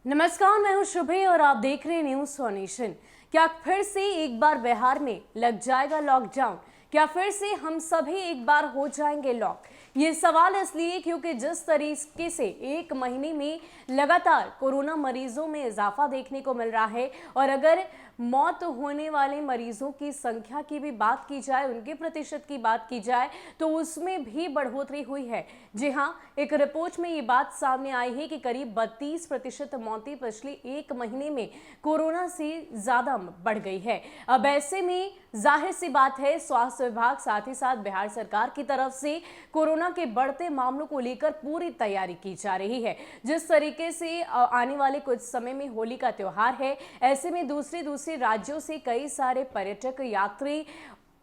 नमस्कार, मैं हूं शुभे और आप देख रहे हैं न्यूज़ फॉर नेशन। क्या फिर से एक बार बिहार में लग जाएगा लॉकडाउन? क्या फिर से हम सभी एक बार हो जाएंगे लॉक? ये सवाल इसलिए क्योंकि जिस तरीके से एक महीने में लगातार कोरोना मरीजों में इजाफा देखने को मिल रहा है और अगर मौत होने वाले मरीजों की संख्या की भी बात की जाए, उनके प्रतिशत की बात की जाए, तो उसमें भी बढ़ोतरी हुई है। जी हां, एक रिपोर्ट में ये बात सामने आई है कि करीब 32% मौतें पिछले एक महीने में कोरोना से ज्यादा बढ़ गई है। अब ऐसे में जाहिर सी बात है, स्वास्थ्य विभाग साथ ही साथ बिहार सरकार की तरफ से कोरोना के बढ़ते मामलों को लेकर पूरी तैयारी की जा रही है। जिस तरीके से आने वाले कुछ समय में होली का त्योहार है, ऐसे में दूसरे राज्यों से कई सारे पर्यटक यात्री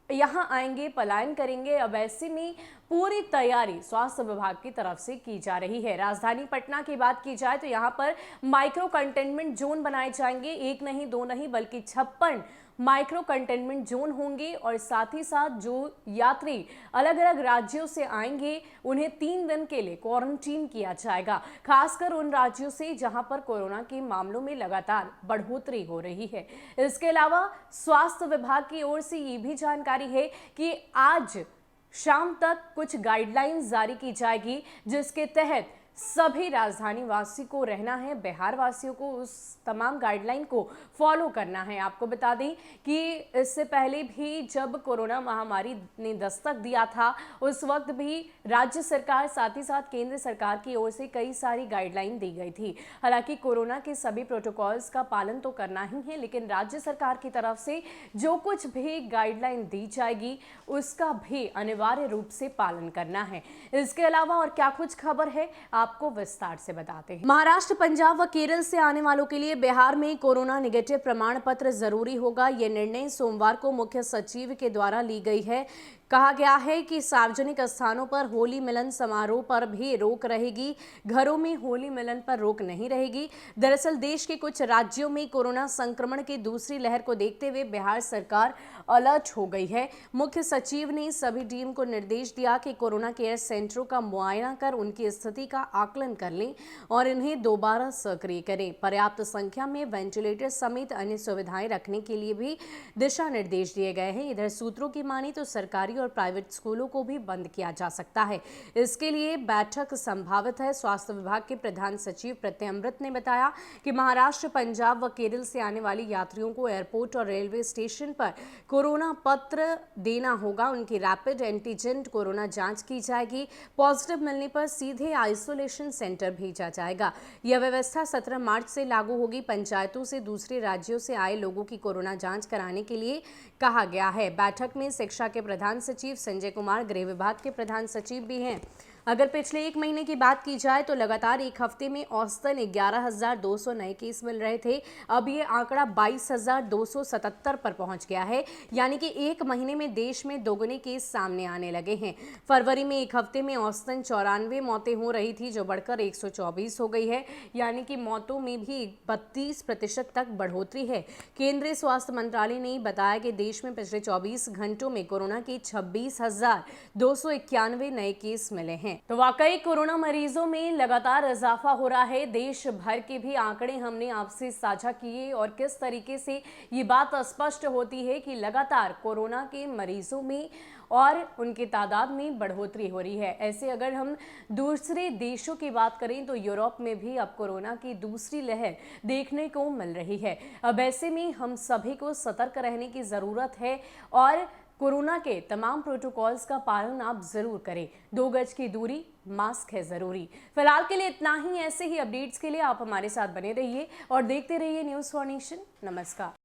यहाँ आएंगे, पलायन करेंगे। अब ऐसे में पूरी तैयारी स्वास्थ्य विभाग की तरफ से की जा रही है। राजधानी पटना की बात की जाए तो यहाँ पर माइक्रो कंटेनमेंट जोन बनाए जाएंगे। एक नहीं, दो नहीं, बल्कि 56 माइक्रो कंटेनमेंट जोन होंगे और साथ ही साथ जो यात्री अलग अलग राज्यों से आएंगे उन्हें 3 दिन के लिए क्वारंटीन किया जाएगा, खासकर उन राज्यों से जहां पर कोरोना के मामलों में लगातार बढ़ोतरी हो रही है। इसके अलावा स्वास्थ्य विभाग की ओर से ये भी जानकारी है कि आज शाम तक कुछ गाइडलाइंस जारी की जाएगी, जिसके तहत सभी राजधानी वासी को रहना है, बिहार वासियों को उस तमाम गाइडलाइन को फॉलो करना है। आपको बता दें कि इससे पहले भी जब कोरोना महामारी ने दस्तक दिया था, उस वक्त भी राज्य सरकार साथ ही साथ केंद्र सरकार की ओर से कई सारी गाइडलाइन दी गई थी। हालांकि कोरोना के सभी प्रोटोकॉल्स का पालन तो करना ही है, लेकिन राज्य सरकार की तरफ से जो कुछ भी गाइडलाइन दी जाएगी उसका भी अनिवार्य रूप से पालन करना है। इसके अलावा और क्या कुछ खबर है आपको विस्तार से बताते हैं। महाराष्ट्र, पंजाब व केरल से आने वालों के लिए बिहार में कोरोना नेगेटिव प्रमाण पत्र जरूरी होगा। यह निर्णय सोमवार को मुख्य सचिव के द्वारा ली गई है। कहा गया है कि सार्वजनिक स्थानों पर होली मिलन समारोह पर भी रोक रहेगी, घरों में होली मिलन पर रोक नहीं रहेगी। दरअसल देश के कुछ राज्यों में कोरोना संक्रमण की दूसरी लहर को देखते हुए बिहार सरकार अलर्ट हो गई है। मुख्य सचिव ने सभी टीम को निर्देश दिया कि कोरोना केयर सेंटरों का मुआयना कर उनकी स्थिति का आकलन कर लें और इन्हें दोबारा सक्रिय करें। पर्याप्त संख्या में वेंटिलेटर समेत अन्य सुविधाएं रखने के लिए भी दिशा निर्देश दिए गए हैं। इधर सूत्रों की माने तो सरकारी और प्राइवेट स्कूलों को भी बंद किया जा सकता है। इसके लिए बैठक संभावित है। स्वास्थ्य विभाग के प्रधान सचिव प्रत्यय अमृत ने बताया कि महाराष्ट्र, पंजाब व केरल से आने वाले यात्रियों को एयरपोर्ट और रेलवे स्टेशन पर कोरोना पत्र देना होगा। उनकी रैपिड एंटीजन कोरोना जांच की जाएगी। पॉजिटिव मिलने पर सीधे आइसोलेशन सेंटर भेजा जाएगा। यह व्यवस्था 17 मार्च से लागू होगी। पंचायतों से दूसरे राज्यों से आए लोगों की कोरोना जांच कराने के लिए कहा गया है। बैठक में शिक्षा के प्रधान सचिव संजय कुमार, गृह विभाग के प्रधान सचिव भी हैं। अगर पिछले एक महीने की बात की जाए तो लगातार एक हफ्ते में औसतन 11,200 नए केस मिल रहे थे। अब ये आंकड़ा 22,277 पर पहुंच गया है, यानी कि एक महीने में देश में दोगुने केस सामने आने लगे हैं। फरवरी में एक हफ्ते में औसतन 94 मौतें हो रही थी, जो बढ़कर 124 हो गई है, यानी कि मौतों में भी 32% तक बढ़ोतरी है। केंद्रीय स्वास्थ्य मंत्रालय ने बताया कि देश में पिछले 24 घंटों में कोरोना के 26,291 नए केस मिले हैं। तो वाकई कोरोना मरीजों में लगातार इजाफा हो रहा है। देश भर के भी आंकड़े हमने आपसे साझा किए और किस तरीके से ये बात स्पष्ट होती है कि लगातार कोरोना के मरीजों में और उनकी तादाद में बढ़ोतरी हो रही है। ऐसे अगर हम दूसरे देशों की बात करें तो यूरोप में भी अब कोरोना की दूसरी लहर देखने को मिल रही है। अब ऐसे में हम सभी को सतर्क रहने की जरूरत है और कोरोना के तमाम प्रोटोकॉल्स का पालन आप जरूर करें। 2 गज की दूरी, मास्क है जरूरी। फिलहाल के लिए इतना ही। ऐसे ही अपडेट्स के लिए आप हमारे साथ बने रहिए और देखते रहिए न्यूज़ फॉर नेशन। नमस्कार।